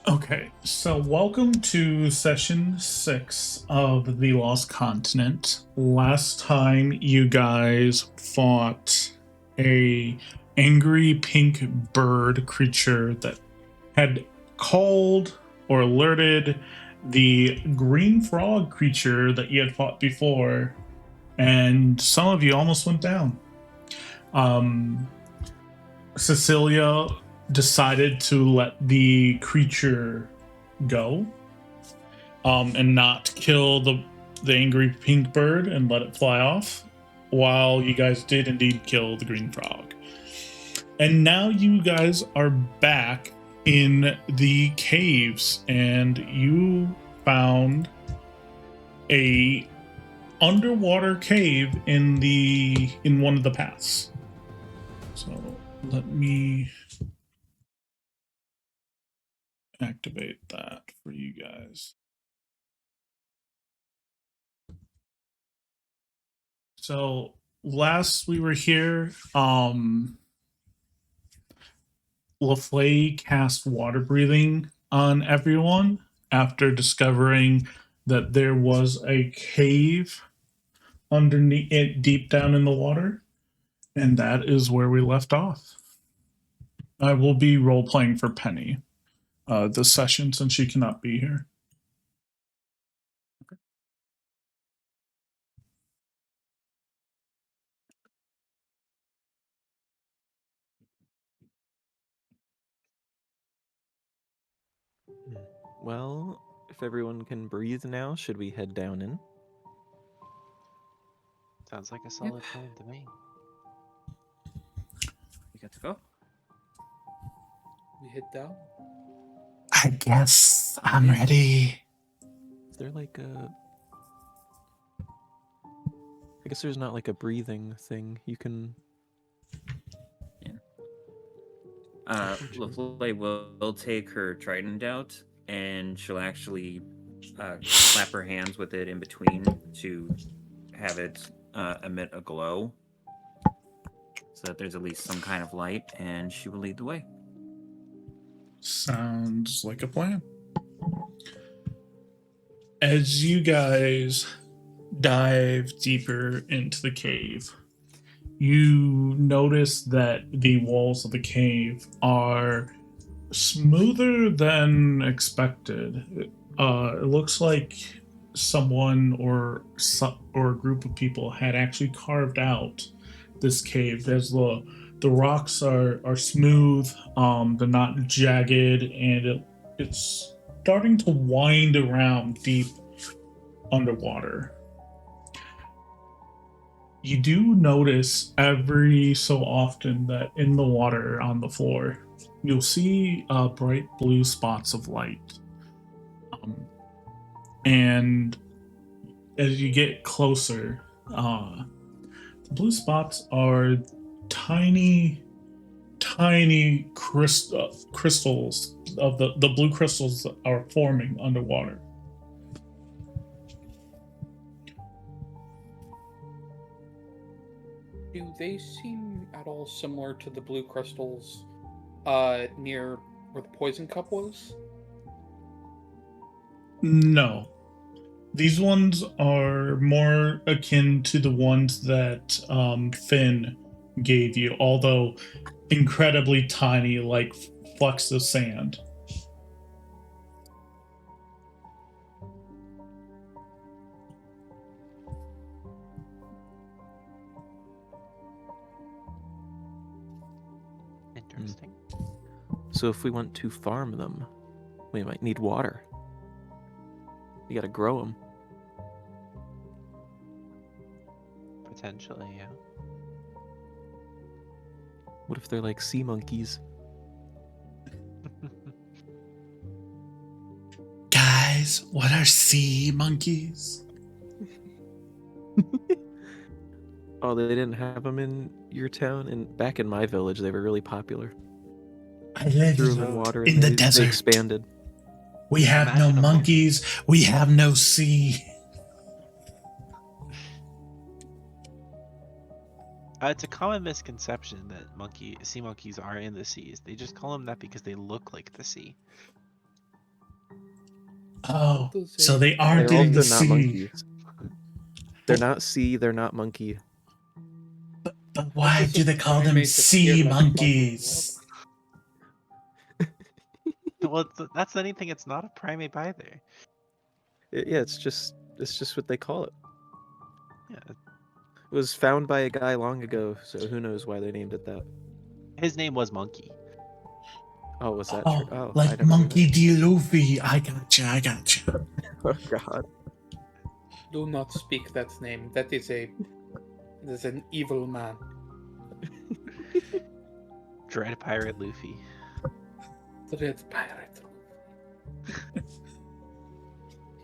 Okay, so welcome to session 6 of the Lost Continent. Last time you guys fought a angry pink bird creature that had called or alerted the green frog creature that you had fought before, and some of you almost went down. Cecilia decided to let the creature go, and not kill the angry pink bird and let it fly off, while you guys did indeed kill the green frog. And now you guys are back in the caves, and you found a underwater cave in one of the paths. So let me activate that for you guys. So last we were here, LaFleur cast water breathing on everyone after discovering that there was a cave underneath it, deep down in the water, and that is where we left off. I will be role playing for Penny this session since she cannot be here. Well, if everyone can breathe now, should we head down in? Sounds like a solid plan to me. You got to go? We hit down? I guess I'm ready. Is there like a... I guess there's not like a breathing thing you can... LaFleur will take her trident out, and she'll actually clap her hands with it in between to have it emit a glow, so that there's at least some kind of light, and she will lead the way. Sounds like a plan. As you guys dive deeper into the cave, you notice that the walls of the cave are smoother than expected. It looks like someone or a group of people had actually carved out this cave. As the rocks are smooth, they're not jagged, and it's starting to wind around deep underwater. You do notice every so often that in the water on the floor, you'll see bright blue spots of light. And as you get closer, the blue spots are tiny, tiny crystals of the blue crystals that are forming underwater. Do they seem at all similar to the blue crystals near where the poison cup was? No. These ones are more akin to the ones that Finn gave you, although incredibly tiny, like flecks of sand. Interesting. So if we want to farm them, we might need water. We gotta grow them. Potentially, yeah. What if they're like sea monkeys? Guys, what are sea monkeys? Oh, they didn't have them in your town? And back in my village, they were really popular. I live Threw them in water and in the they desert. expanded. We have no Imaginable. monkeys. We have no sea. It's a common misconception that sea monkeys are in the seas. They just call them that because they look like the sea. Oh, Does so a- they aren't They're in the also not sea. monkeys. They're not sea, they're not monkey. But why does do a they call them primate sea appear like a body of monkeys? Well, that's anything. It's not a primate either. Yeah, it's just what they call it. Yeah, It was found by a guy long ago, so who knows why they named it that. his name was Monkey. Oh, was that Oh, true? Oh, I like never knew Monkey that. D. Luffy. I gotcha. Oh god. Do not speak that name. That is an evil man. Dread Pirate Luffy. The Red Pirate.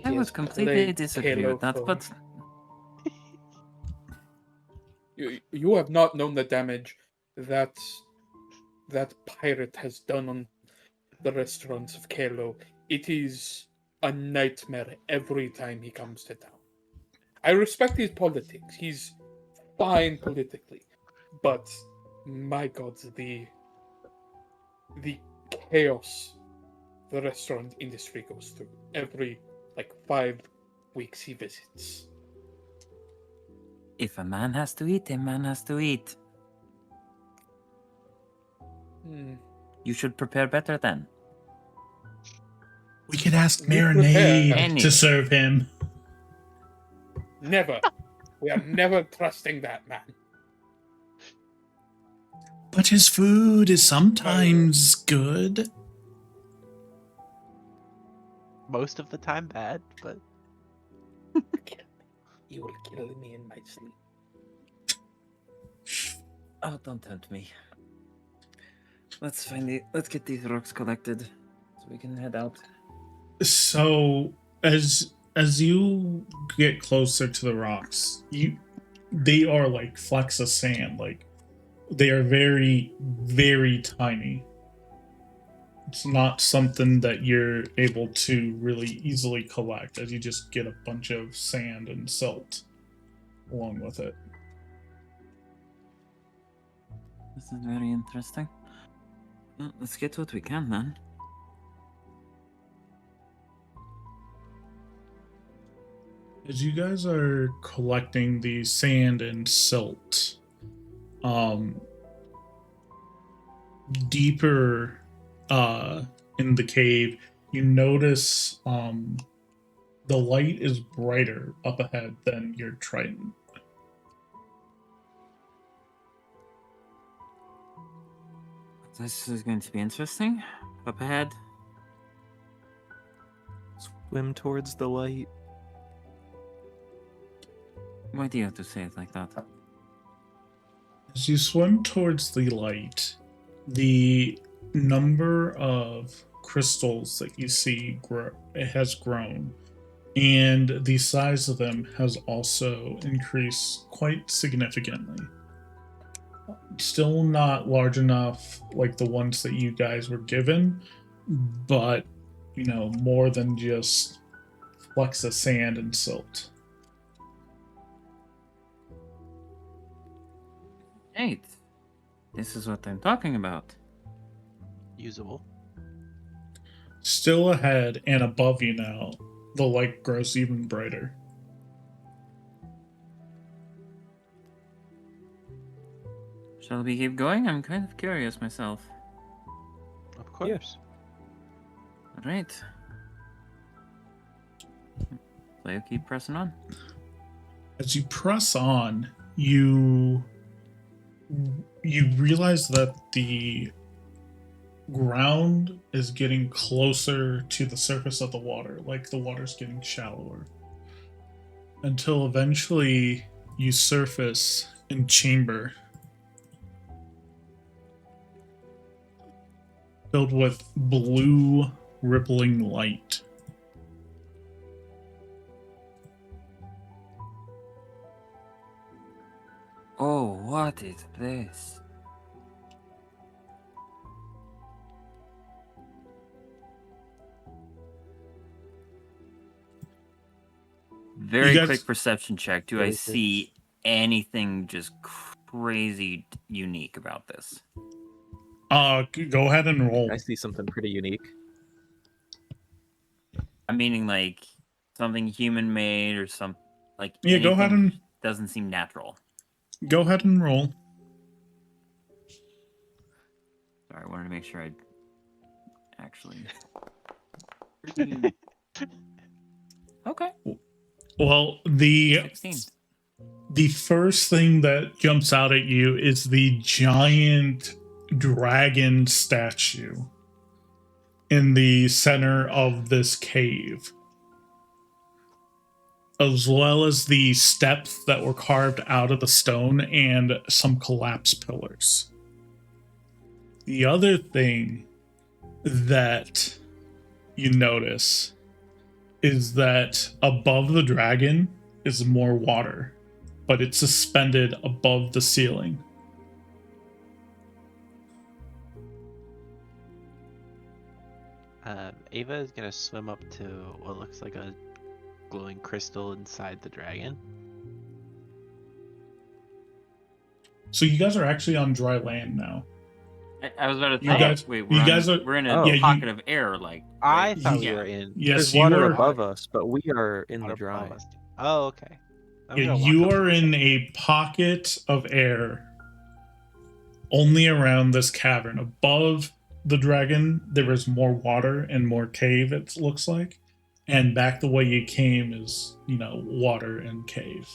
I He would has completely played disagree Halo with that, for- but You have not known the damage that pirate has done on the restaurants of Kalo. It is a nightmare every time he comes to town. I respect his politics. He's fine politically, but my God, the chaos the restaurant industry goes through every 5 weeks he visits. if a man has to eat, a man has to eat. Hmm. You should prepare better then. We could ask We Marinade prepare. Anyway. to serve him. Never. We are never trusting that man. But his food is sometimes good. Most of the time bad, but You will kill me in my sleep. Oh, don't tempt me. Let's get these rocks collected so we can head out. So as you get closer to the rocks, they are like flecks of sand. Like they are very, very tiny. It's not something that you're able to really easily collect, as you just get a bunch of sand and silt along with it. This is very interesting. Well, let's get what we can then. As you guys are collecting the sand and silt, deeper in the cave, you notice the light is brighter up ahead than your trident. This is going to be interesting. Up ahead. Swim towards the light. Why do you have to say it like that? As you swim towards the light, the number of crystals that you see has grown, and the size of them has also increased quite significantly. Still not large enough like the ones that you guys were given, but more than just flecks of sand and silt. Right. This is what I'm talking about. usable. Still ahead and above you now, the light grows even brighter. Shall we keep going? I'm kind of curious myself. Of course. All right. So you keep pressing on. As you press on, you realize that the ground is getting closer to the surface of the water, like the water's getting shallower, until eventually you surface in chamber filled with blue rippling light. Oh, what is this? Very guys- quick perception check. Do I Very quick. see anything just crazy unique about this? Go ahead and roll. I see something pretty unique. I'm meaning like something human made or some like Yeah, go ahead anything and doesn't seem natural. roll. Sorry, I wanted to make sure I actually. Okay. Well, the 16. first thing that jumps out at you is the giant dragon statue in the center of this cave, as well as the steps that were carved out of the stone and some collapsed pillars. The other thing that you notice is that above the dragon is more water, but it's suspended above the ceiling. Ava is gonna swim up to what looks like a glowing crystal inside the dragon. So you guys are actually on dry land now. I was about to You say, guys- wait, you guys are- we're in a Oh. Yeah, pocket of air, like. I right? thought we Yeah. were in. Yes, There's you water are. above us, but we are in the water dry. above us. Oh, okay. I'm Yeah, gonna walk you up to are the in dragon. a pocket of air only around this cavern. Above the dragon, there is more water and more cave, it looks like. And back the way you came is, water and cave.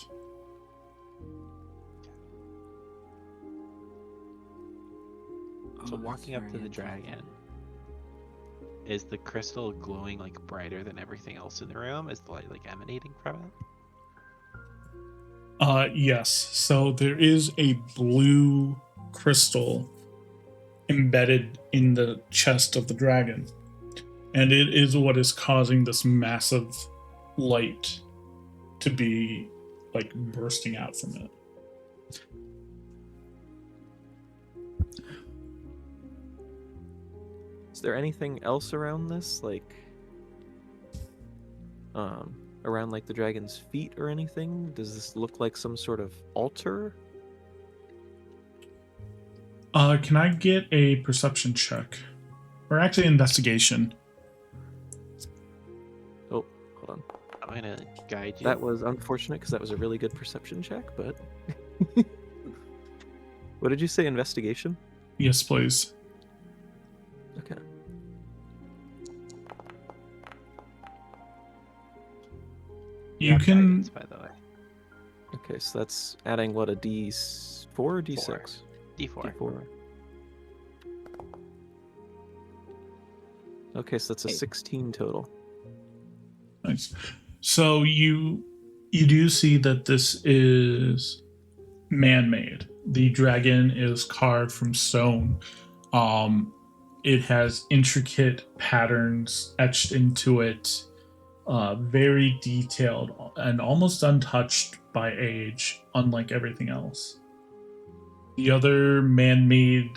So Oh, walking that's up to very the dragon, is the crystal glowing like brighter than everything else in the room? Is the light like emanating from it? Yes. So there is a blue crystal embedded in the chest of the dragon. And it is what is causing this massive light to be like bursting out from it. Is there anything else around this, around like the dragon's feet or anything? Does this look like some sort of altar? Can I get a perception check? Or actually investigation. Oh, hold on. I'm gonna guide you. That was unfortunate because that was a really good perception check, but what did you say? Investigation? Yes, please. Okay. You can guidance, by the way. Okay, so that's adding what, a D4 or D6? D4. D4. Okay, so that's a 16 total. Nice. So you do see that this is man-made. The dragon is carved from stone. It has intricate patterns etched into it, very detailed and almost untouched by age, unlike everything else. The other man-made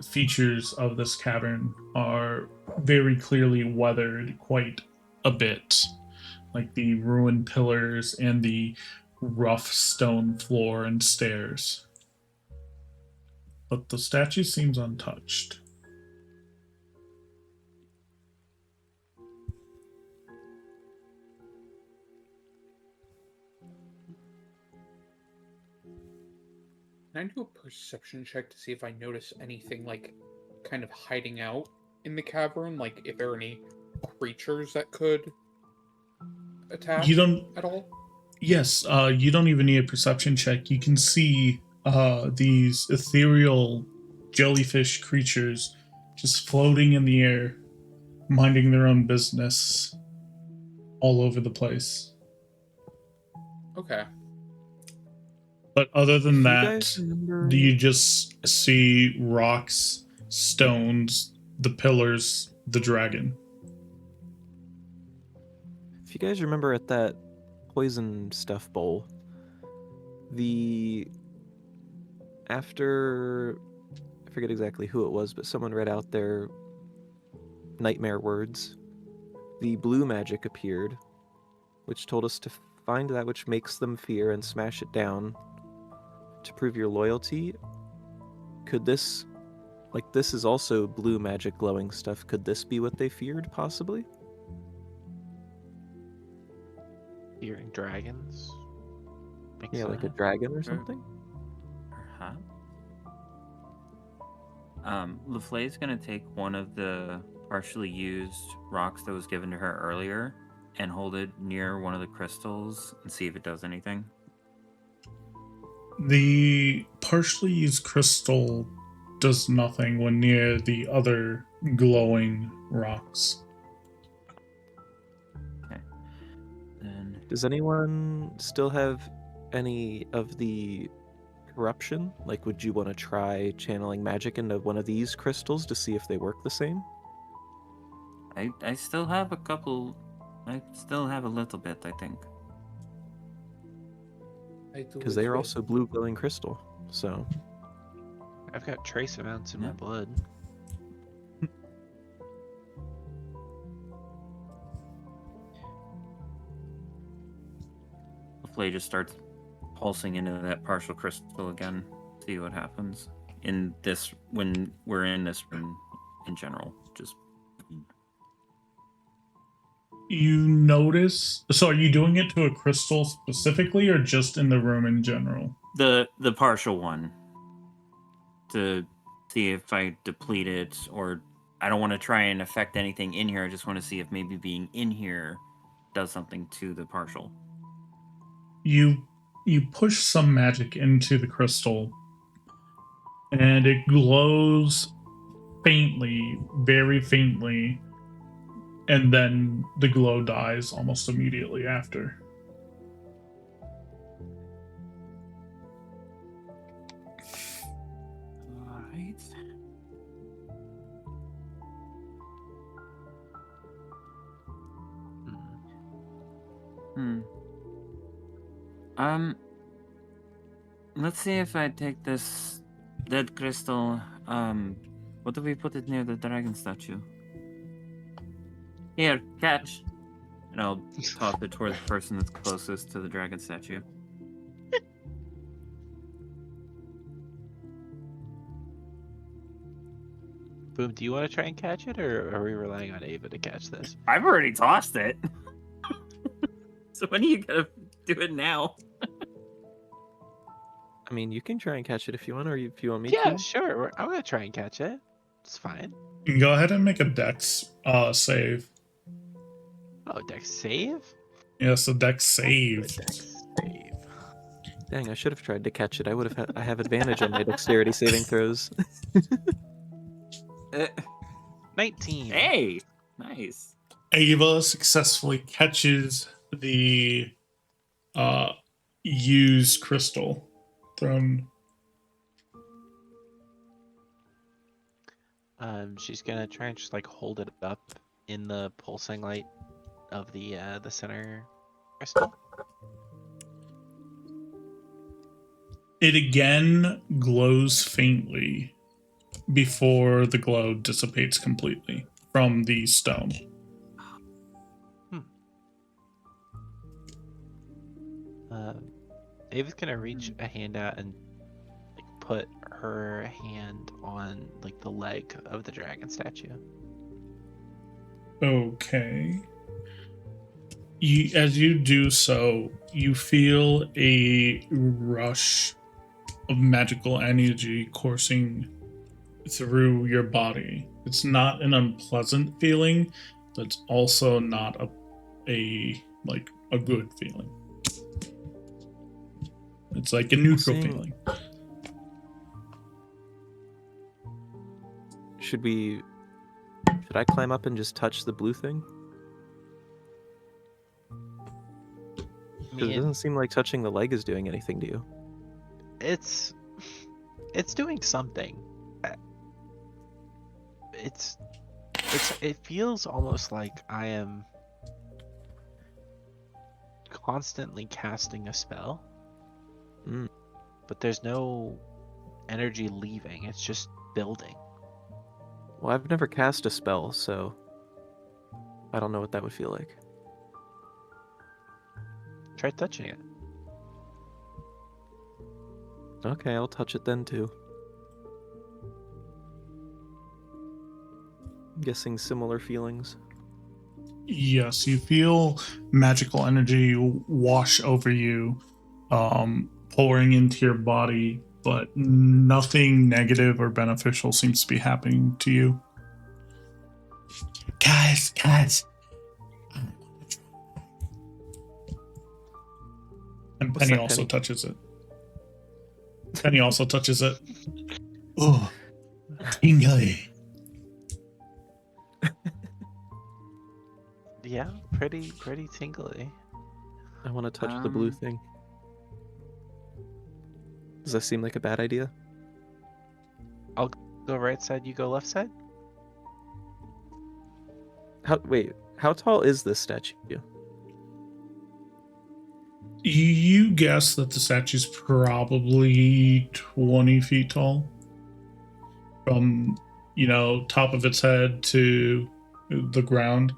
features of this cavern are very clearly weathered quite a bit, like the ruined pillars and the rough stone floor and stairs. But the statue seems untouched. Can I do a perception check to see if I notice anything like kind of hiding out in the cavern? Like if there are any creatures that could attack You don't. at all? Yes, you don't even need a perception check. You can see these ethereal jellyfish creatures just floating in the air, minding their own business all over the place. Okay. But other than If you that, guys remember- do you just see rocks, stones, the pillars, the dragon? If you guys remember at that poison stuff bowl, after I forget exactly who it was, but someone read out their nightmare words. The blue magic appeared, which told us to find that which makes them fear and smash it down to prove your loyalty. Could this, this is also blue magic glowing stuff, could this be what they feared, possibly? Fearing dragons. Makes Yeah, like a sense. dragon or something. Perhaps. LaFlay's gonna take one of the partially used rocks that was given to her earlier and hold it near one of the crystals and see if it does anything. The partially used crystal does nothing when near the other glowing rocks. Then Does anyone still have any of the corruption? Like, would you want to try channeling magic into one of these crystals to see if they work the same? I still have a couple. I still have a little bit, I think. I do Because as they are well. also blue glowing crystal. So, I've got trace amounts in my Yeah. blood. LaFlay just starts pulsing into that partial crystal again. See what happens in this when we're in this room in general. Just You notice. So, are you doing it to a crystal specifically, or just in the room in general? the partial one to see if I deplete it, or I don't want to try and affect anything in here. I just want to see if maybe being in here does something to the partial. You push some magic into the crystal, and it glows faintly, very faintly, and then the glow dies almost immediately after. Alright. Hmm. Let's see if I take this dead crystal. What do we put it near the dragon statue? Here, catch. And I'll toss it toward the person that's closest to the dragon statue. Boom, do you want to try and catch it, or are we relying on Ava to catch this? I've already tossed it. So when are you gonna do it now? I mean, you can try and catch it if you want, or if you want me Yeah, to. sure. I'm gonna try and catch it. It's fine. You can go ahead and make a dex save. Oh, dex save? Yes, a dex Good save. dex save. Dang, I should have tried to catch it. I have advantage on my dexterity saving throws. 19. Hey, nice. Ava successfully catches the used crystal thrown. She's gonna try and just like hold it up in the pulsing light of the center crystal. It again glows faintly before the glow dissipates completely from the stone. Ava's gonna reach a hand out and like put her hand on like the leg of the dragon statue. Okay. As you do so, you feel a rush of magical energy coursing through your body. It's not an unpleasant feeling, but it's also not a good feeling. It's like a neutral Same. feeling. Should I climb up and just touch the blue thing? Because it doesn't seem like touching the leg is doing anything to you. It's doing something. It feels almost like I am constantly casting a spell. Mm. But there's no energy leaving. It's just building. Well, I've never cast a spell, so I don't know what that would feel like. Try touching it. Okay, I'll touch it then too. I'm guessing similar feelings. Yes, you feel magical energy wash over you, pouring into your body, but nothing negative or beneficial seems to be happening to you. Guys, and What's Penny that, also Penny? touches it. Penny also touches it. Oh, tingly. Yeah, pretty tingly. I want to touch the blue thing. Does that seem like a bad idea? I'll go right side, you go left side. How tall is this statue? You guess that the statue's probably 20 feet tall. From, top of its head to the ground.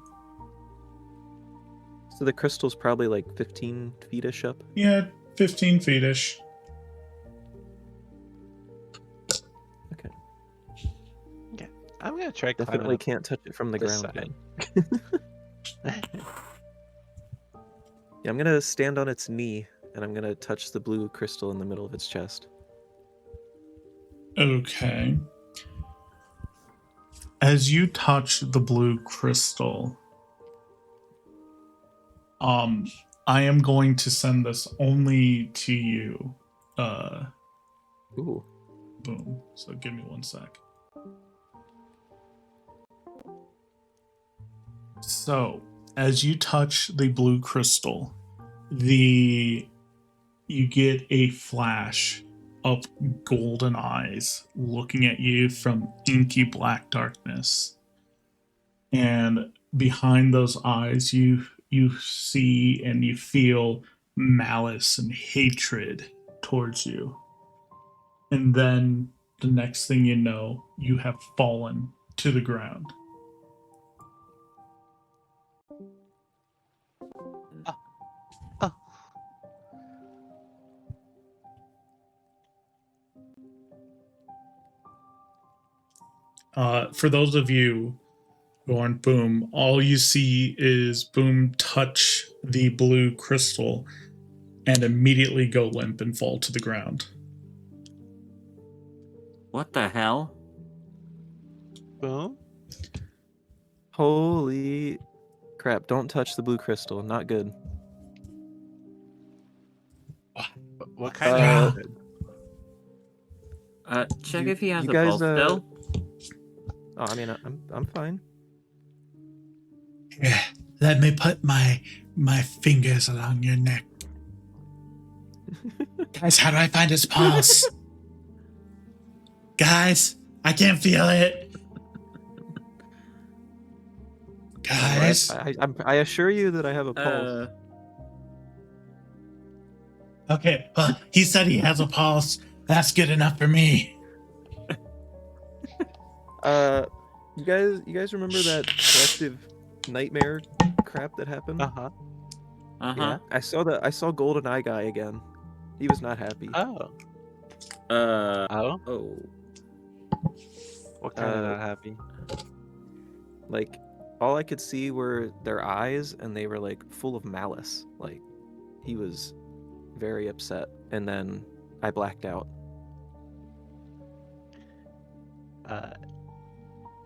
So the crystal's probably like 15 feet-ish up. Yeah, 15 feet-ish. Okay. I'm gonna try climbing Definitely up can't touch it from the this ground. side. Then. Yeah, I'm gonna stand on its knee and I'm gonna touch the blue crystal in the middle of its chest. Okay. As you touch the blue crystal, I am going to send this only to you. Ooh. Boom. So give me 1 sec. So, as you touch the blue crystal, you get a flash of golden eyes looking at you from inky black darkness. And behind those eyes, you see and you feel malice and hatred towards you. And then the next thing you know, you have fallen to the ground. Oh. For those of you who aren't Boom, all you see is Boom touch the blue crystal and immediately go limp and fall to the ground. What the hell? Boom. Holy crap, don't touch the blue crystal. Not good. What kind of? Check You- if he has you a guys, pulse still. Oh, I mean, I'm fine. Yeah, let me put my fingers along your neck. Guys, how do I find his pulse? Guys, I can't feel it. Guys. I assure you that I have a pulse. Okay, well, he said he has a pulse. That's good enough for me. You guys remember that collective nightmare crap that happened? Uh-huh. Yeah. I saw Golden Eye Guy again. He was not happy. Oh. Oh. What kind of not happy? Like, all I could see were their eyes, and they were like full of malice. Like, he was very upset, and then I blacked out.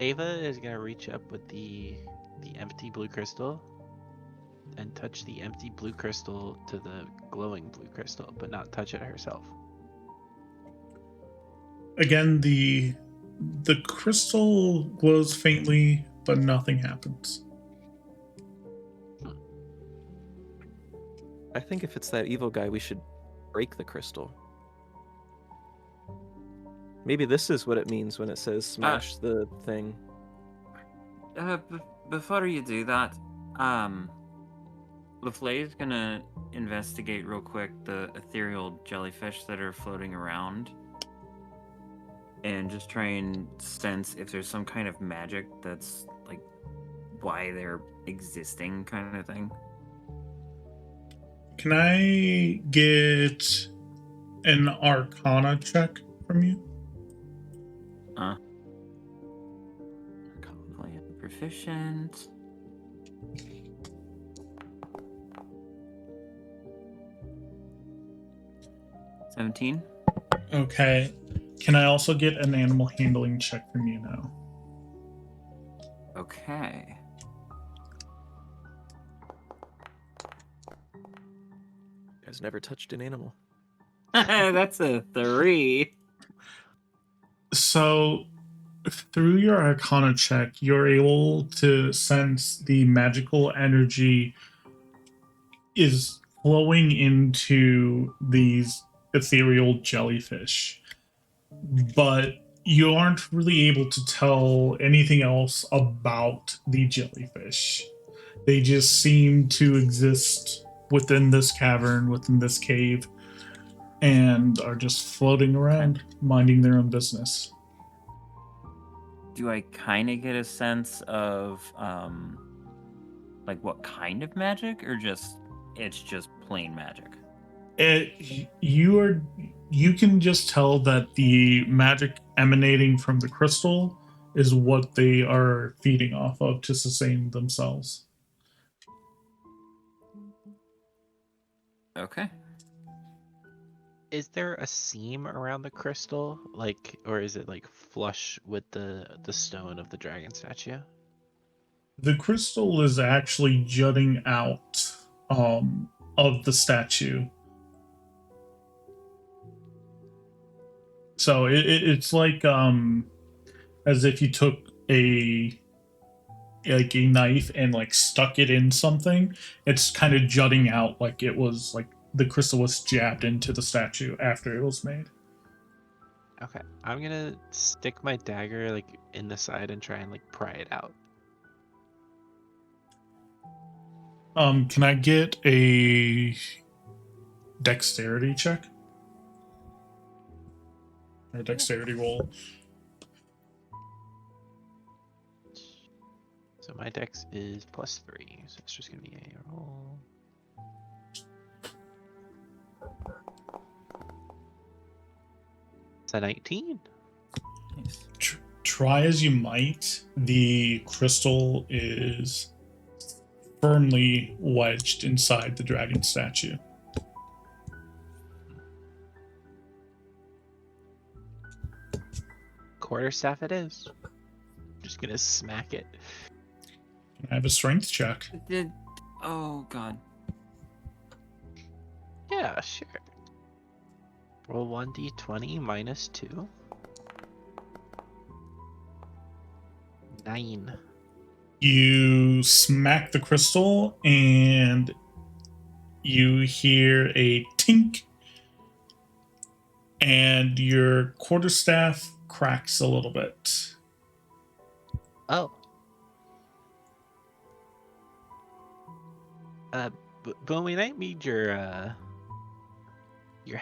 Ava is gonna reach up with the empty blue crystal and touch the empty blue crystal to the glowing blue crystal, but not touch it herself. Again, the crystal glows faintly, but nothing happens. I think if it's that evil guy, we should break the crystal. Maybe this is what it means when it says smash the thing. Before you do that, LaFlay's gonna investigate real quick the ethereal jellyfish that are floating around, and just try and sense if there's some kind of magic that's like why they're existing, kind of thing. Can I get an Arcana check from you? Proficient. 17. Okay. Can I also get an animal handling check from you now? Okay. Has never touched an animal. That's a 3. So, through your Arcana check, you're able to sense the magical energy is flowing into these ethereal jellyfish, but you aren't really able to tell anything else about the jellyfish. They just seem to exist within this cavern, within this cave, and are just floating around, minding their own business. Do I kind of get a sense of like what kind of magic, or just it's just plain magic? You can just tell that the magic emanating from the crystal is what they are feeding off of to sustain themselves. Okay. Is there a seam around the crystal, like, or is it like flush with the stone of the dragon statue? The crystal is actually jutting out of the statue. So it's like as if you took a knife and like stuck it in something. It's kind of jutting out like it was like the crystal was jabbed into the statue after it was made. Okay, I'm gonna stick my dagger like in the side and try and like pry it out. Can I get a dexterity check? Or a dexterity roll? So my dex is +3, so it's just gonna be a roll. It's a 19. Nice. Try as you might, the crystal is firmly wedged inside the dragon statue. Quarterstaff it is. Just gonna smack it. Can I have a strength check? Oh god. Yeah, sure. Roll 1d20 minus 2. 9. You smack the crystal and you hear a tink, and your quarterstaff cracks a little bit. Oh. But we might need your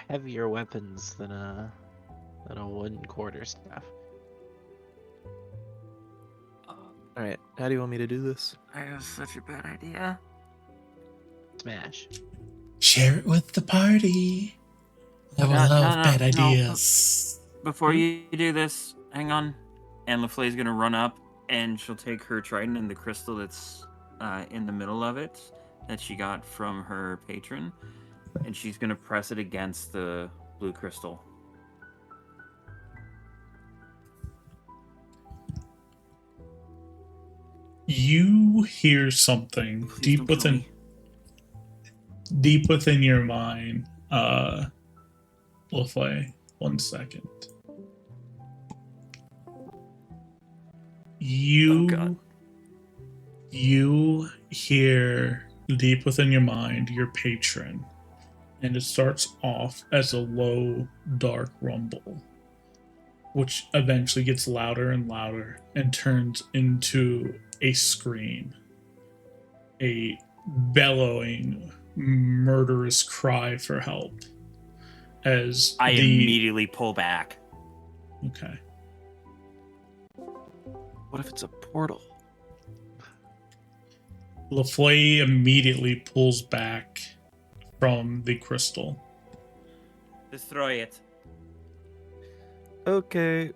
heavier weapons than a wooden quarterstaff. Alright, how do you want me to do this? I have such a bad idea. Smash. Share it with the party. I will love bad ideas. Before you do this, hang on. And LaFlay's gonna run up and she'll take her trident and the crystal that's in the middle of it that she got from her patron, and she's gonna press it against the blue crystal. You hear something Please deep don't kill within me. deep within your mind. LaFlay, 1 second. Oh, God. You hear deep within your mind your patron, and it starts off as a low, dark rumble, which eventually gets louder and louder and turns into a scream, a bellowing, murderous cry for help. As I immediately pull back. Okay. What if it's a portal? LaFleur immediately pulls back from the crystal. Destroy it. Okay,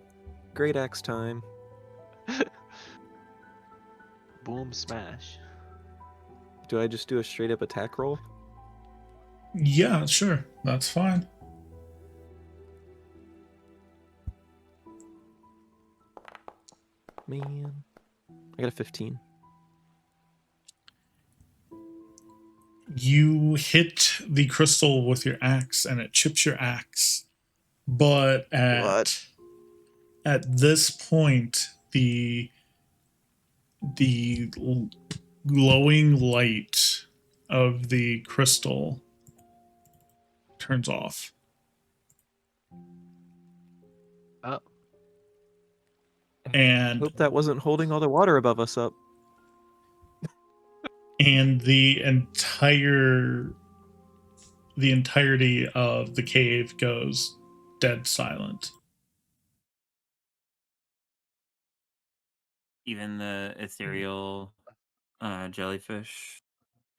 great axe time. Boom smash. Do I just do a straight up attack roll? Yeah, sure. That's fine. man. I got a 15. You hit the crystal with your axe and it chips your axe. But What? at this point, the glowing light of the crystal turns off. Oh, And Hope that wasn't holding all the water above us up. the entirety of the cave goes dead silent. Even the ethereal jellyfish.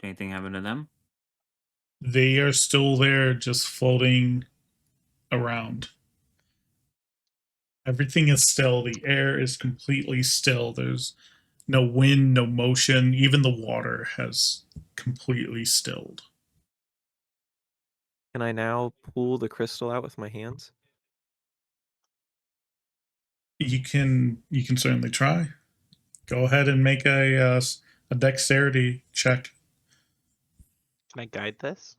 Did anything happen to them? They are still there, just floating around. Everything is still. The air is completely still. There's no wind, no motion. Even the water has completely stilled. Can I now pull the crystal out with my hands? You can certainly try. Go ahead and make a dexterity check. can I guide this?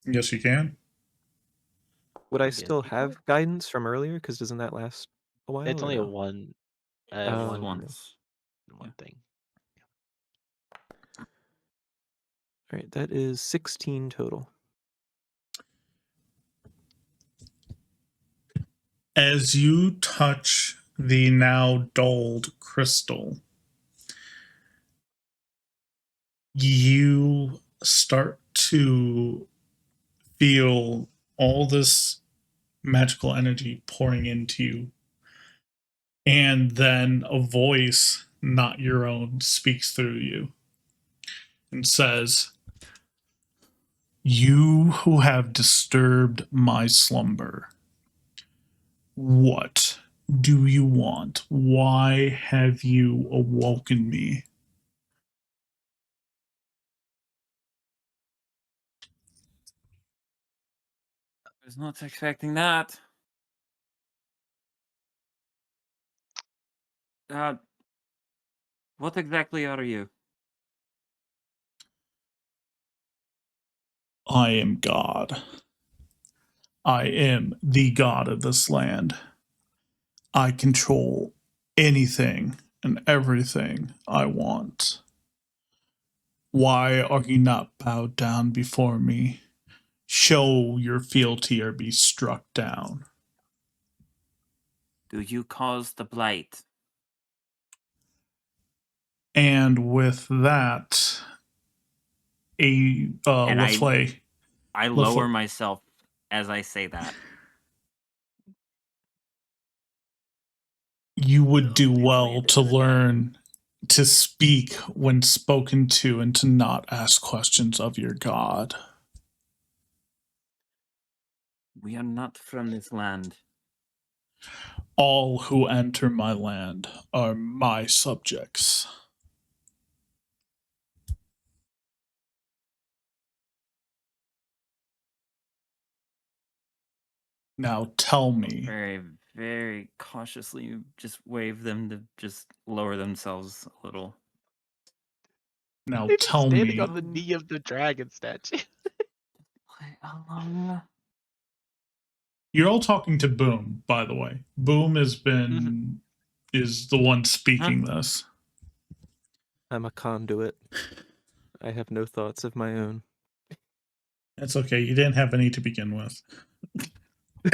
Yes, you can. Would I Maybe a still secret? have guidance from earlier? Because doesn't that last a while? It's or only a no? one, Oh, one, okay. Once. one thing. All right, that is 16 total. As you touch the now dulled crystal, you start to feel all this magical energy pouring into you. And then a voice, not your own, speaks through you and says, "You who have disturbed my slumber, what do you want? Why have you awoken me?" I was not expecting that. What exactly are you? I am God. I am the god of this land. I control anything and everything I want. Why are you not bowed down before me? Show your fealty or be struck down. Do you cause the blight? And with that, a And Leflay, I lower myself as I say that. you would do Deeply well into to the learn to speak when spoken to and to not ask questions of your god. We are not from this land. All who enter my land are my subjects. Now tell me, Very, very cautiously just wave them to just lower themselves a little. now They're just tell standing me, on the knee of the dragon statue. you're all talking to Boom, by the way. Boom has been, is the one speaking this. I'm a conduit. I have no thoughts of my own. It's okay, you didn't have any to begin with.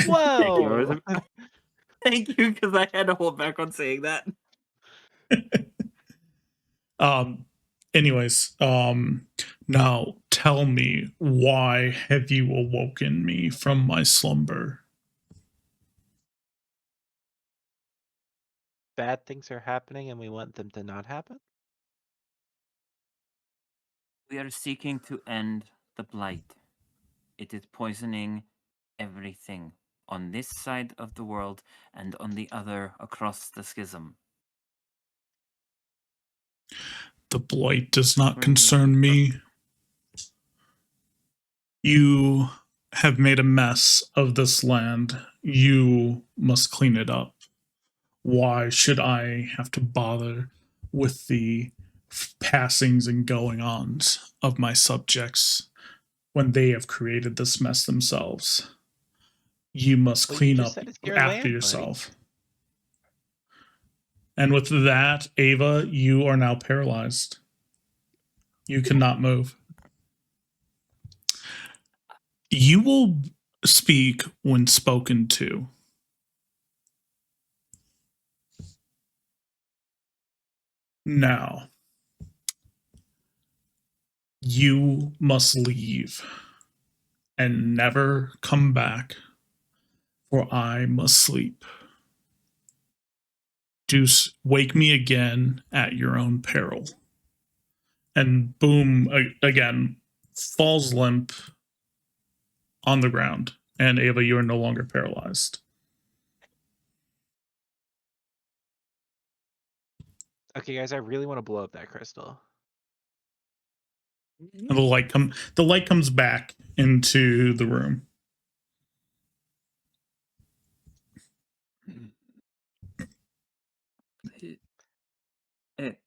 Whoa! Thank you, because I had to hold back on saying that. Anyways, now tell me, why have you awoken me from my slumber? Bad things are happening and we want them to not happen? We are seeking to end the blight. It is poisoning everything on this side of the world and on the other across the schism. The blight does not Where is concern this? me. You have made a mess of this land. You must clean it up. Why should I have to bother with the passings and going ons of my subjects when they have created this mess themselves? You must Well, you clean just up said it's your after land, buddy. yourself. And with that, Ava, you are now paralyzed. You cannot move. You will speak when spoken to. Now, you must leave and never come back, for I must sleep. Wake me again at your own peril. And boom, again, falls limp on the ground. And Ava, you are no longer paralyzed. Okay, guys, I really want to blow up that crystal. And the light comes back into the room.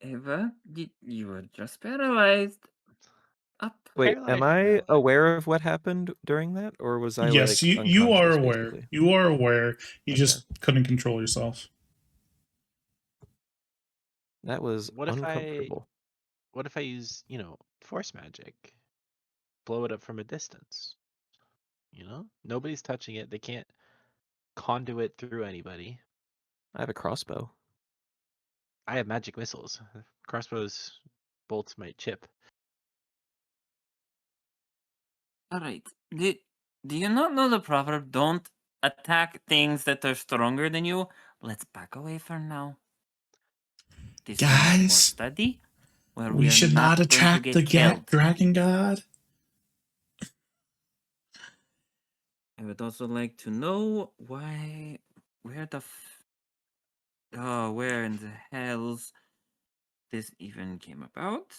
Eva, you were just paralyzed. Up. Wait, am I Paralyzed. aware of what happened during that, or was I Yes, like you are unconscious aware. basically? You are aware. You Okay. just couldn't control yourself. That was What if uncomfortable. I use, force magic? Blow it up from a distance. Nobody's touching it. They can't conduit through anybody. I have a crossbow. I have magic missiles. Crossbows bolts might chip. All right. Do you not know the proverb? Don't attack things that are stronger than you. Let's back away for now. This one is more Guys, study, where we are should not going to attack the get killed. dragon god. I would also like to know where in the hells this even came about.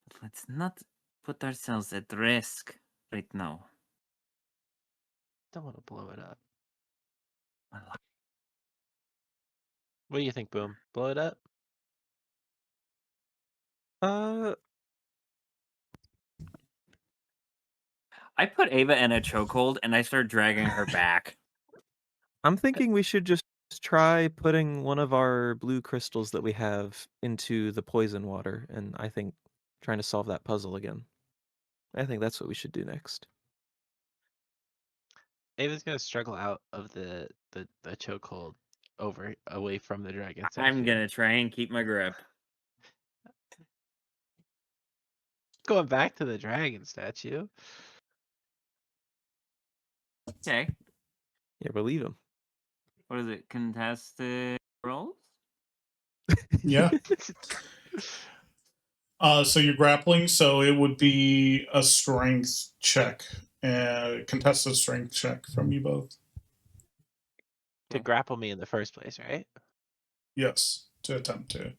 But let's not put ourselves at risk right now. Don't want to blow it up. What do you think, Boom? Blow it up? I put Ava in a chokehold and I start dragging her back. I'm thinking we should just try putting one of our blue crystals that we have into the poison water, and I think trying to solve that puzzle again. I think that's what we should do next. Ava's gonna struggle out of the chokehold away from the dragon statue. I'm gonna try and keep my grip. Going back to the dragon statue. Okay. Yeah, believe him. What is it? Contested rolls? Yeah. So you're grappling, so it would be a strength check, contested strength check from you both. To grapple me in the first place, right? Yes, to attempt to.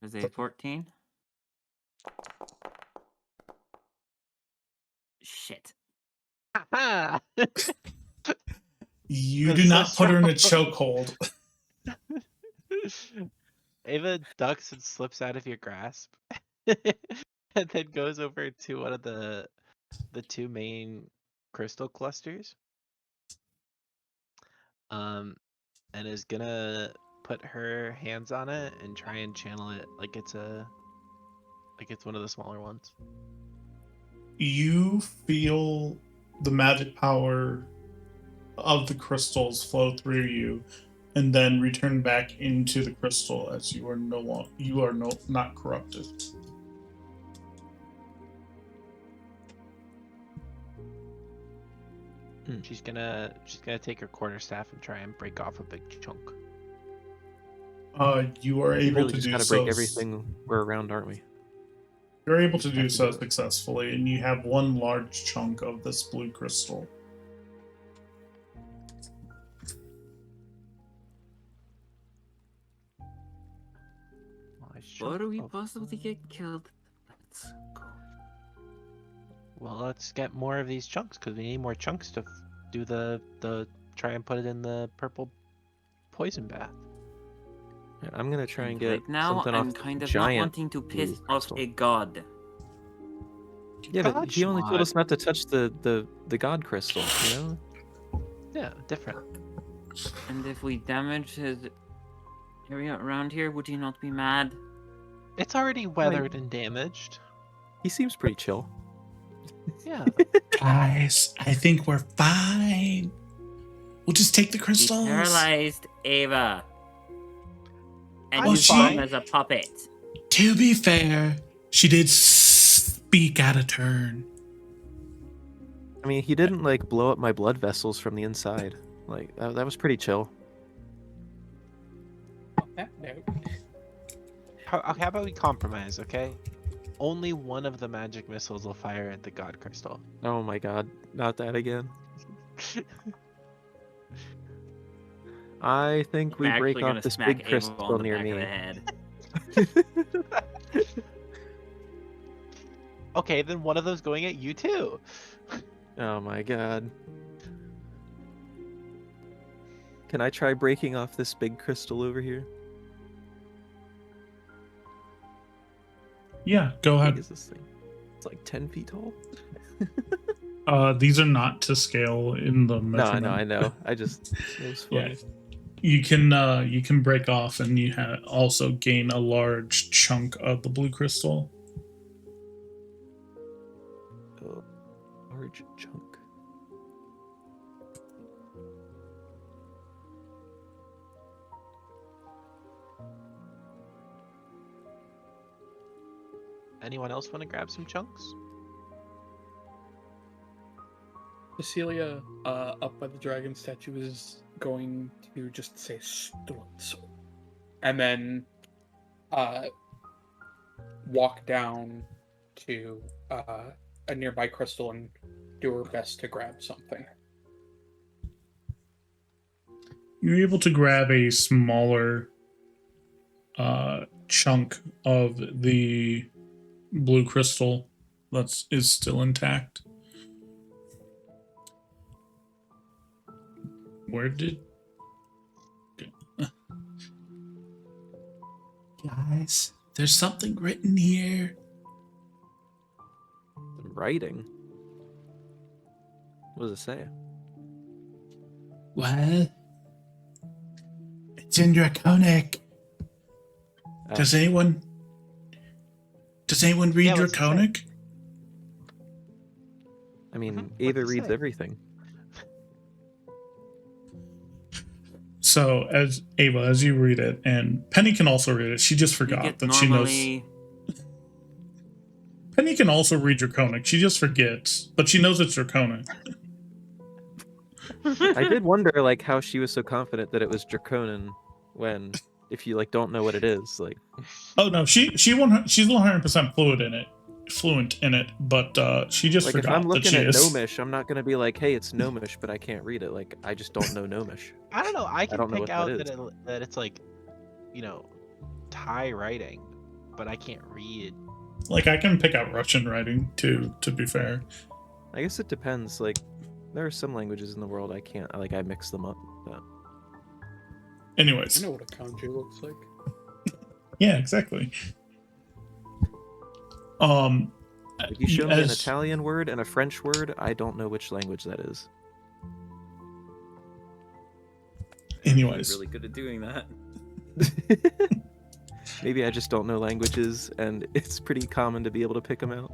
Is it 14? Shit. Ha You That's do so not put her in a strong. chokehold. Ava ducks and slips out of your grasp, and then goes over to one of the two main crystal clusters. And is gonna put her hands on it and try and channel it like it's one of the smaller ones. You feel the magic power of the crystals flow through you and then return back into the crystal as you are not corrupted. She's gonna take her quarterstaff and try and break off a big chunk. You are We able really to just do gotta so. break everything we're around, aren't we? You're able to Have do to so do it. successfully, and you have one large chunk of this blue crystal. Before we possibly get killed, let's go. Well, let's get more of these chunks because we need more chunks to do the try and put it in the purple poison bath. Yeah, I'm gonna try and And get right now, something I'm off the kind of not giant wanting to blue piss off crystal. a god. Yeah, but God he only told schmod. us not to touch the god crystal, you know? Yeah, different. And if we damage his area around here, would he not be mad? It's already weathered and damaged. He seems pretty chill. Yeah. Guys, I think we're fine. We'll just take the He crystals. paralyzed Ava. And I'm used fine. him as a puppet. To be fair, she did speak out of turn. I mean, he didn't like blow up my blood vessels from the inside. Like that was pretty chill. On that note, How about we compromise, okay? Only one of the magic missiles will fire at the god crystal. Oh my god, not that again. I think we I'm break actually off gonna this smack big Ava crystal on the near back me. of the head. Okay, then one of those going at you too. Oh my god. Can I try breaking off this big crystal over here? Yeah, go How big ahead. is this thing? It's like 10 feet tall. These are not to scale in the No, measurement. I know. It was Yeah. funny. You can break off, and you also gain a large chunk of the blue crystal. Oh, large chunk. Anyone else want to grab some chunks? Cecilia, up by the dragon statue, is going to just say "Strutzo," and then walk down to a nearby crystal and do her best to grab something. You're able to grab a smaller chunk of the blue crystal that is still intact. Where did... Guys, there's something written here. Some writing. What does it say? What? It's in Draconic. Does anyone read Yeah, what's it say? Draconic? I mean, What's Ava it reads say? everything. So, as you read it, and Penny can also read it. She just You forgot get that she knows. normally... Penny can also read Draconic. She just forgets, but she knows it's Draconic. I did wonder, like, how she was so confident that it was Draconin when, if you like don't know what it is, like. Oh no, she's 100% fluent in it, but she just Like if forgot I'm that looking she at is. Gnomish, I'm not gonna be like, "Hey, it's Gnomish," but I can't read it. Like I just don't know Gnomish. I don't know. I can don't know pick what that out is. that it's like, Thai writing, but I can't read. Like, I can pick out Russian writing too. To be fair, I guess it depends. Like there are some languages in the world I can't. Like I mix them up. But... I anyways, know what a kanji looks like. yeah, exactly. If you show me an as- Italian word and a French word, I don't know which language that is. Anyways, really good at doing that. Maybe I just don't know languages, and it's pretty common to be able to pick them out.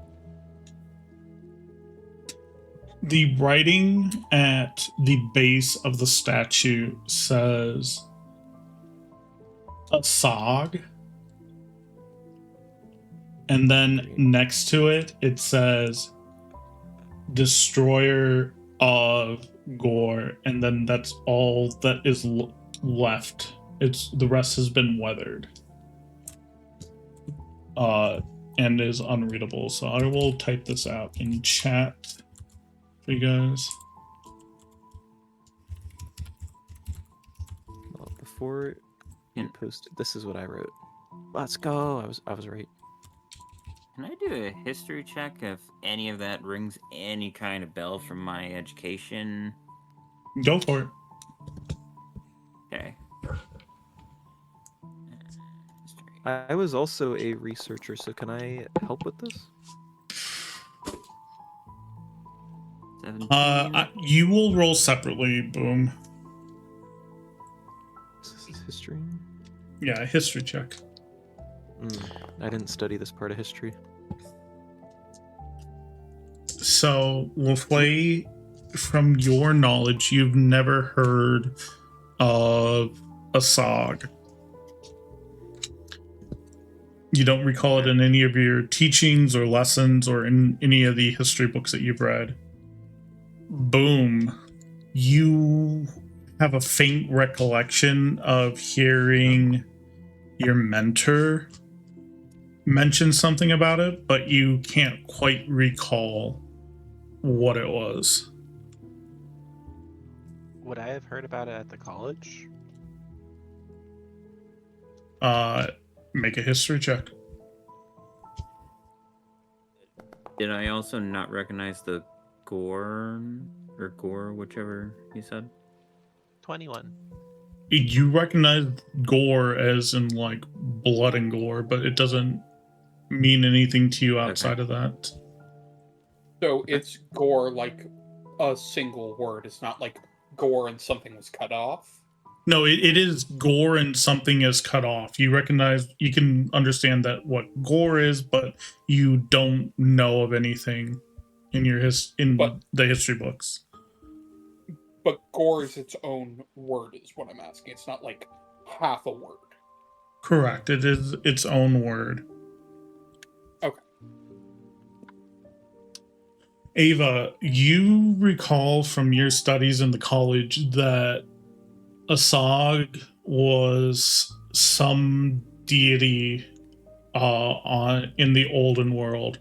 the writing at the base of the statue says Asag. And then next to it, it says Destroyer of Gore. And then that's all that is left. The rest has been weathered. And is unreadable. So I will type this out in chat for you guys. Well, before you Yeah. posted, this is what I wrote. Let's go. I was right. Can I do a history check if any of that rings any kind of bell from my education? Go for it. Okay. History. I was also a researcher, so can I help with this? 17. You will roll separately. Boom. This is history? Yeah, a history check. I didn't study this part of history. So, Lafley, from your knowledge, you've never heard of a SOG. You don't recall it in any of your teachings or lessons or in any of the history books that you've read. Boom. You have a faint recollection of hearing your mentor mention something about it, but you can't quite recall what it was. Would I have heard about it at the college? Make a history check. Did I also not recognize the Gorn or Gore, whichever you said? 21. You recognize gore as in like blood and gore, but it doesn't mean anything to you outside of that. So it's gore like a single word. It's not like gore and something was cut off. No, it is gore and something is cut off. You recognize, you can understand that what gore is, but you don't know of anything in your the history books. But gore is its own word, is what I'm asking. It's not like half a word. Correct. It is its own word. Okay. Ava, you recall from your studies in the college that Asag was some deity in the olden world,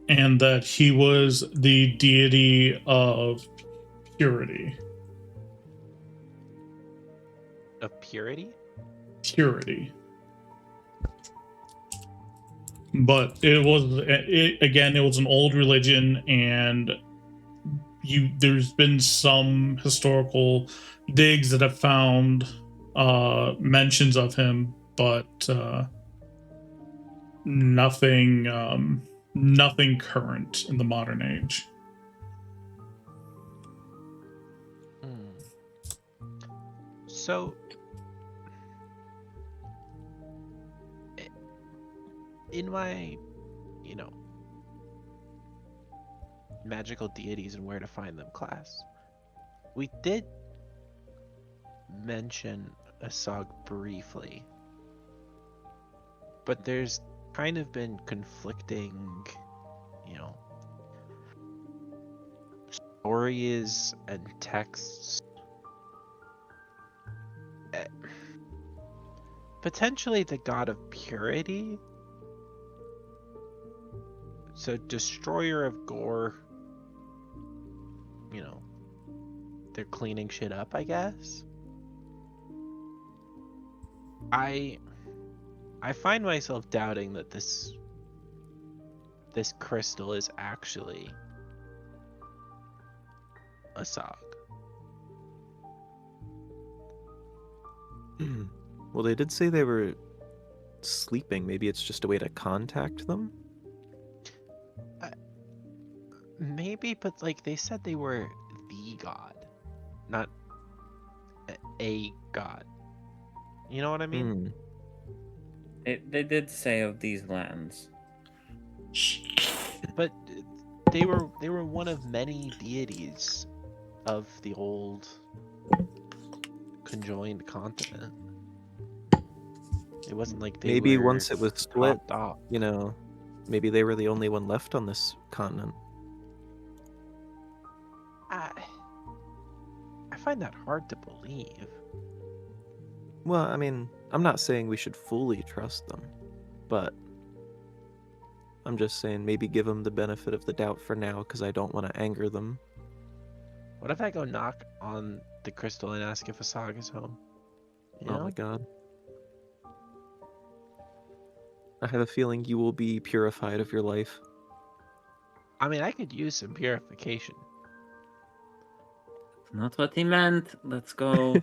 and that he was the deity of purity. Of purity? Purity. But it was an old religion, and there's been some historical digs that have found mentions of him, but nothing current in the modern age. So, in my, magical deities and where to find them class, we did mention Asag briefly, but there's kind of been conflicting, stories and texts. Potentially the god of purity, so destroyer of gore. They're cleaning shit up, I guess. I find myself doubting that this crystal is actually a Asag. Well, they did say they were sleeping. Maybe it's just a way to contact them? Maybe, but like they said they were the god, not a god. You know what I mean? They did say of these lands. But they were one of many deities of the old conjoined continent. It wasn't like they Maybe were once it was split, chopped off. Maybe they were the only one left on this continent. I find that hard to believe. Well, I mean, I'm not saying we should fully trust them, but I'm just saying maybe give them the benefit of the doubt for now, because I don't want to anger them. What if I go knock on the crystal and ask if Asag is home? Oh my god. I have a feeling you will be purified of your life. I mean, I could use some purification. Not what he meant. Let's go.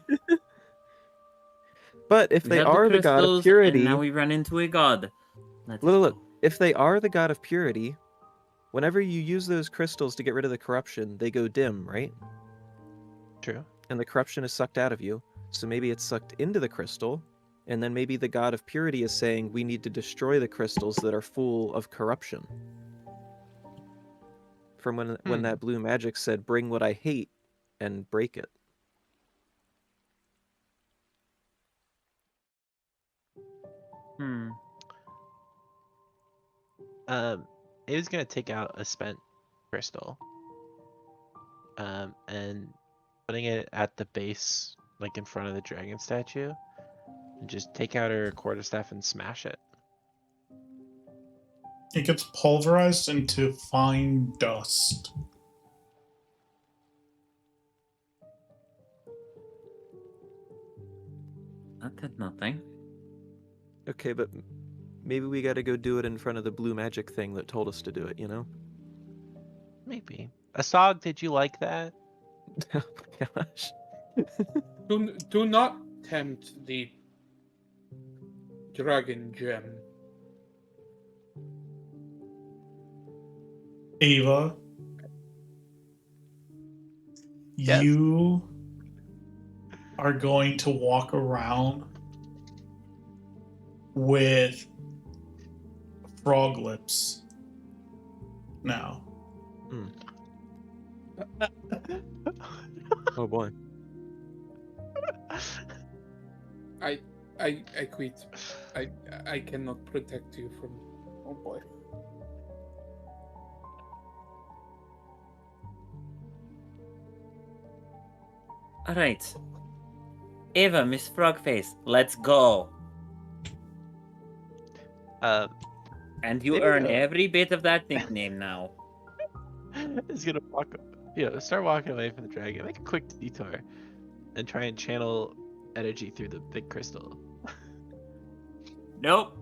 But if We they have the are the god of crystals, purity, and now we run into a god. Let's look, go. if they are the god of purity, whenever you use those crystals to get rid of the corruption, they go dim, right? True. And the corruption is sucked out of you. So maybe it's sucked into the crystal, and then maybe the god of purity is saying we need to destroy the crystals that are full of corruption. From when that blue magic said, "Bring what I hate," and break it. Hmm. It was gonna take out a spent crystal. And putting it at the base, like in front of the dragon statue, and just take out her quarterstaff and smash it. It gets pulverized into fine dust. That did nothing. Okay, but maybe we gotta go do it in front of the blue magic thing that told us to do it, you know? Maybe. Asog, did you like that? Oh my gosh. Do not tempt the dragon gem. Ava, Yes. you are going to walk around with frog lips now. Oh boy. I quit. I cannot protect you from. Oh boy. All right. Ava, Miss Frogface, let's go. And you Maybe earn the- every bit of that nickname now. is gonna start walking away from the dragon. Make a quick detour, and try and channel energy through the big crystal. Nope.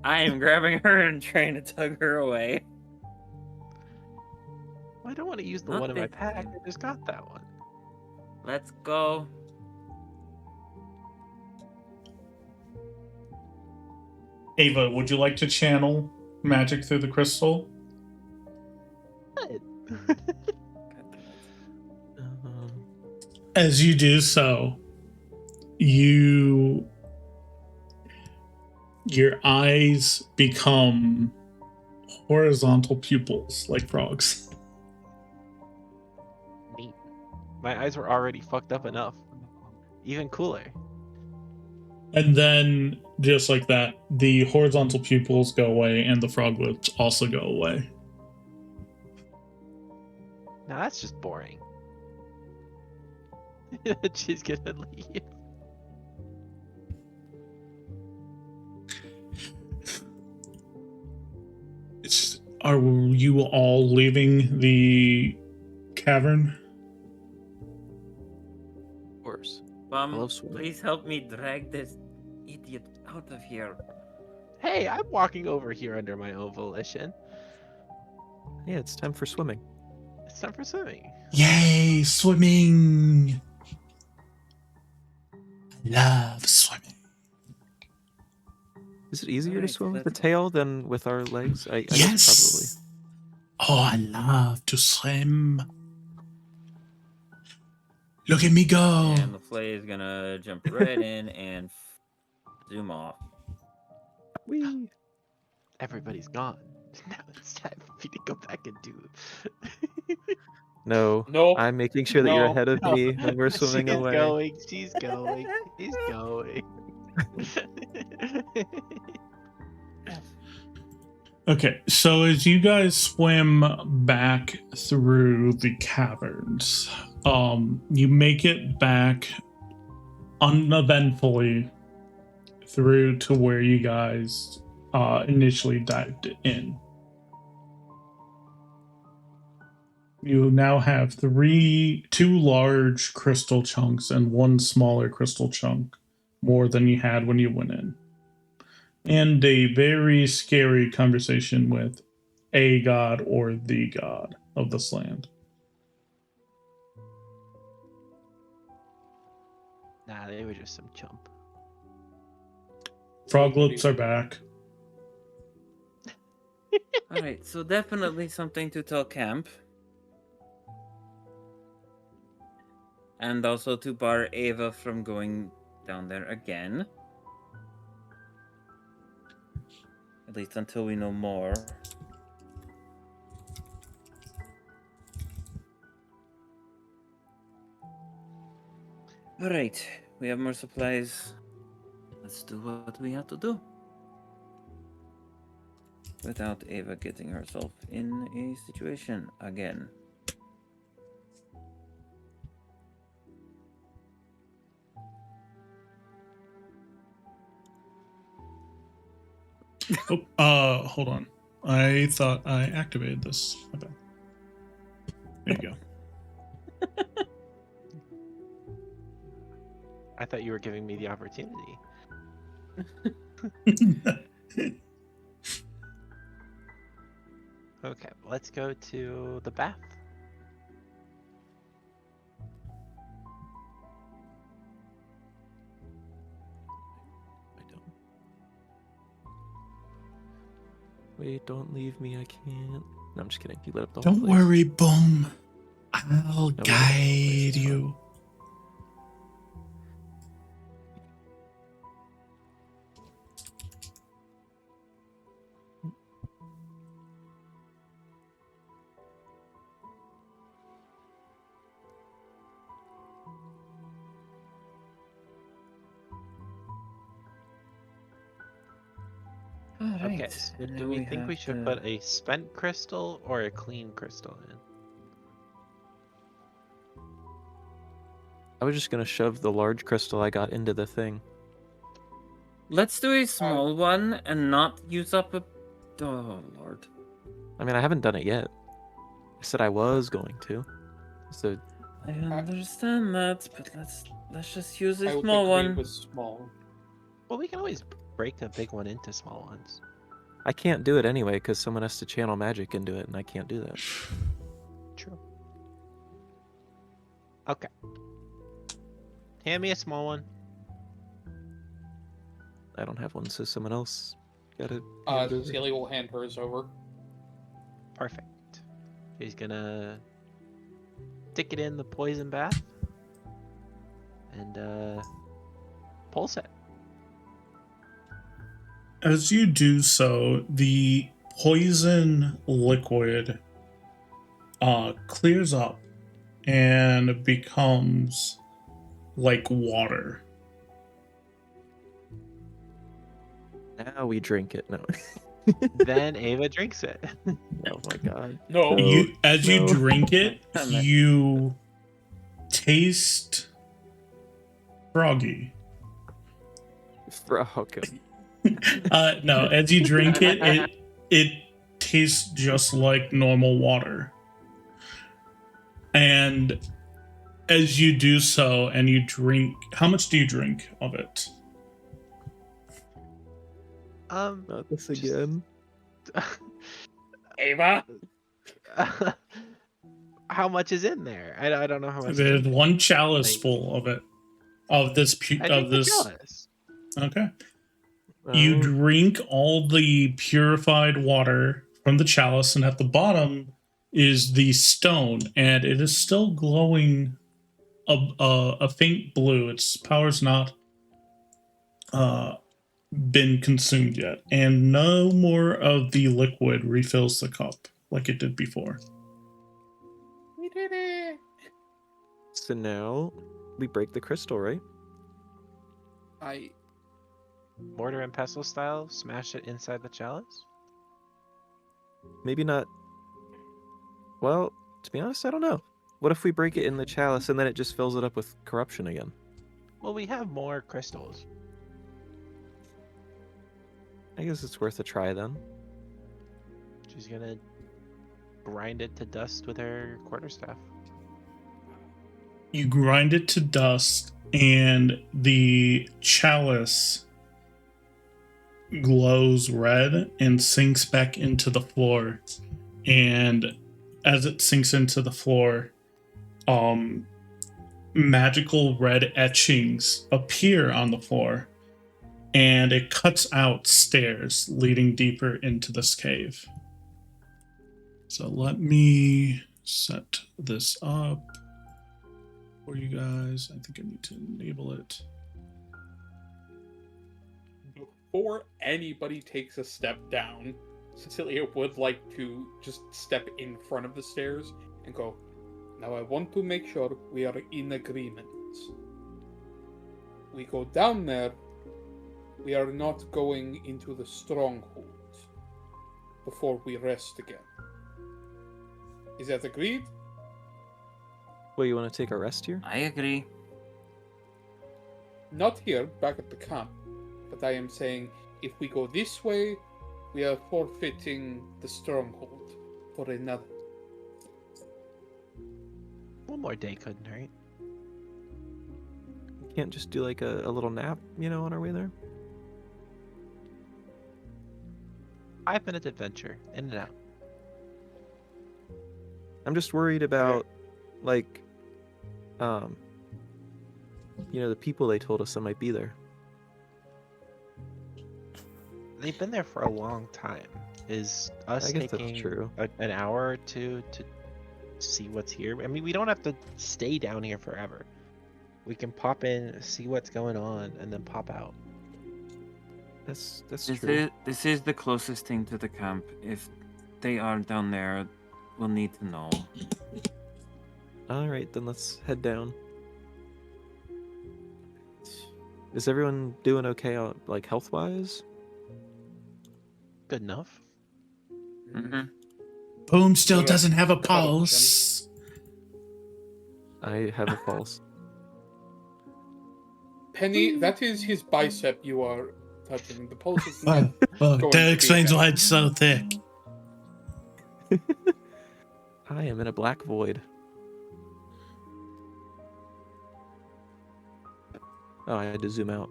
I am grabbing her and trying to tug her away. I don't want to use the Not one in my big pack. thing. I just got that one. Let's go. Ava, would you like to channel magic through the crystal? As you do so, your eyes become horizontal pupils like frogs. Neat. My eyes were already fucked up enough. Even cooler. And then, just like that, the horizontal pupils go away and the frog lips also go away. Now that's just boring. She's gonna leave. Are you all leaving the cavern? Of course. I Mom, love swimming. please help me drag this idiot out of here. Hey, I'm walking over here under my own volition. Yeah, it's time for swimming. It's time for swimming. Yay, swimming! I love swimming. Is it easier to Alright, swim with the let's- tail than with our legs? I guess Yes! Oh, I love to swim. Look at me go! And the flay is gonna jump right in and zoom off. probably. Whee! Everybody's gone. Now it's time for me to go back and do. No, No. I'm making sure that you're No. ahead of me when we're swimming She's away. going. She's going. She's going. Okay, so as you guys swim back through the caverns, you make it back uneventfully through to where you guys initially dived in. You now have two large crystal chunks and one smaller crystal chunk, more than you had when you went in. and a very scary conversation with a god or the god of this land. Nah, they were just some chump. Froglets are back. All right, so definitely something to tell camp. And also to bar Ava from going down there again. At least until we know more. Alright, we have more supplies. Let's do what we have to do. Without Ava getting herself in a situation again. Hold on. I thought I activated this. Okay. There you I thought you were giving me the opportunity. go. Okay, let's go to the bath. I don't. Wait, don't leave me. I can't. No, I'm just kidding. You lit up the whole Don't place. worry, Boom. I'll lit up the whole place, guide it's fine. you. Okay, so do we think we should put a spent crystal or a clean crystal in? I was just gonna shove the large crystal I got into the thing. Let's do a small one and not use up a. Oh lord. I mean, I haven't done it yet. I said I was going to. So I understand that, but let's just use I a would small agree one. with small. Well, we can always break a big one into small ones. I can't do it anyway because someone has to channel magic into it, and I can't do that. True. Okay. Hand me a small one. I don't have one, so someone else got it. Celia will hand hers over. Perfect. He's gonna stick it in the poison bath and pulse it. As you do so, the poison liquid clears up and becomes like water. Now we drink it. No. Then Ava drinks it. Oh my god. No. As you no. drink it, Damn it. you taste froggy. Okay. No, as you drink it tastes just like normal water. And as you do so, and you drink, how much do you drink of it? Not this again. Ava? How much is in there? I don't know how much. is There's in there. one chalice Like- full of it, of this I drink the this. chalice. Okay. You Oh, drink all the purified water from the chalice, and at the bottom is the stone, and it is still glowing a faint blue. Its power's not been consumed yet, and no more of the liquid refills the cup like it did before. We did it! so now we break the crystal, right? Mortar and pestle style, smash it inside the chalice. Maybe not. Well, to be honest, I don't know. What if we break it in the chalice and then it just fills it up with corruption again? Well, we have more crystals. I guess it's worth a try then. She's gonna grind it to dust with her quarterstaff. You grind it to dust, and the chalice glows red and sinks back into the floor. And as it sinks into the floor, magical red etchings appear on the floor, and it cuts out stairs leading deeper into this cave. So let me set this up for you guys. I think I need to enable it. Before anybody takes a step down, Cecilia would like to just step in front of the stairs and go, now I want to make sure we are in agreement. We go down there, we are not going into the stronghold before we rest again. Is that agreed? Well, you want to take a rest here? I agree. Not here, back at the camp. But I am saying, if we go this way, we are forfeiting the stronghold for another. One more day couldn't hurt. We can't just do like a little nap, on our way there? 5-minute adventure, in and out. I'm just worried about, like, the people they told us that might be there. They've been there for a long time. Is us I guess that's taking true. an hour or two to see what's here? I mean, we don't have to stay down here forever. We can pop in, see what's going on, and then pop out. That's This true. this is the closest thing to the camp. If they are down there, we'll need to know. All right, then let's head down. Is everyone doing okay, like health-wise? Good enough. Mm-hmm. Boom still Alright, doesn't have a cut it, pulse. I have a pulse. Penny, that is his bicep you are touching. The pulse is Oh, not well, going that to be explains there. why it's so thick. I am in a black void. Oh, I had to zoom out.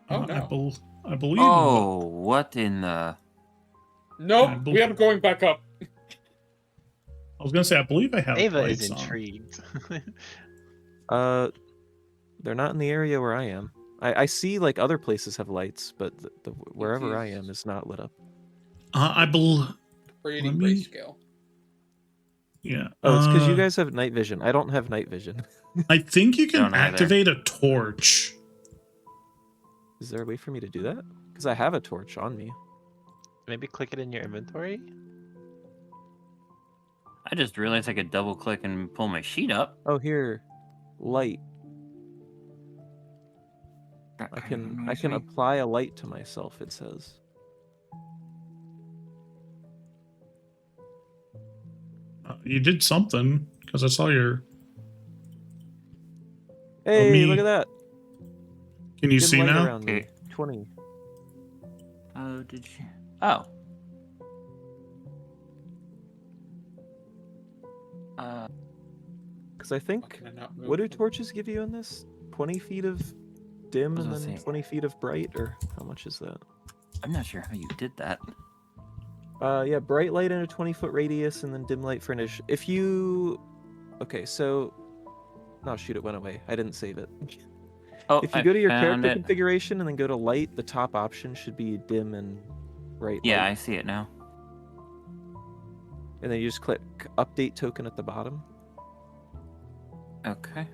Oh, I, no. I believe. Oh, what in the? Nope, we are going back up. I was gonna say I believe I have Ava is lights on. intrigued. They're not in the area where I am. I see like other places have lights, but wherever I is- am is not lit up. I believe. Pretty Let me- grayscale. Yeah. Oh, it's because you guys have night vision. I don't have night vision. I think you can Don't either. activate a torch. Is there a way for me to do that? Because I have a torch on me. Maybe click it in your inventory. I just realized I could double click and pull my sheet up. Oh, here, light. That I kind of can annoys me. apply a light to myself. It says. You did something because I saw your. Hey, me- look at that! Can you Dim see light now? around me. Okay. 20. Oh, did you? Oh. Because I think Can I not move? what do torches give you in this? 20 feet of dim What and does then that say? 20 feet of bright, or how much is that? I'm not sure how you did that. Yeah, bright light in a 20-foot radius, and then dim light for an inch. If you, okay, so, oh shoot, it went away. I didn't save it. Oh, If you I go to your found character it. configuration and then go to light, the top option should be dim and bright Yeah, I light. see it now. And then you just click update token at the bottom. Okay.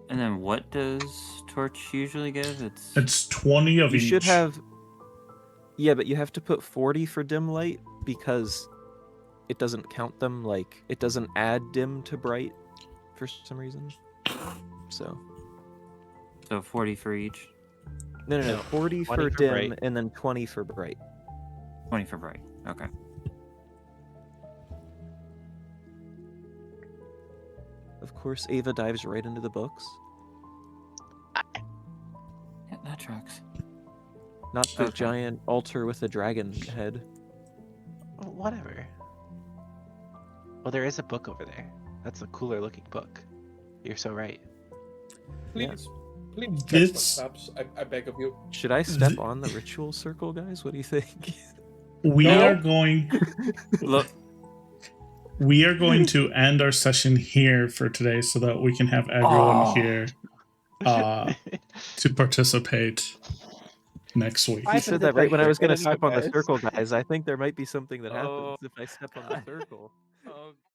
And then what does torch usually give? It's 20 of You each. should have, yeah, but you have to put 40 for dim light because it doesn't count them, like, it doesn't add dim to bright for some reason. So, so 40 for each, no, No, 40 for 20 for dim bright. and then 20 for bright. 20 for bright. Okay. Of course, Ava dives right into the books. Yeah, that tracks. Not the Okay. giant altar with a dragon head. Whatever. Well, there is a book over there. That's a cooler looking book. You're so right. Please, Please check This- footsteps. I beg of you. Should I step on the ritual circle, guys? What do you think? We No. are going. Look, We are going to end our session here for today, so that we can have everyone Oh. here to participate next week. You said that right when I was going to Get it out, step on the guys. circle, guys. I think there might be something that happens Oh. if I step on the circle.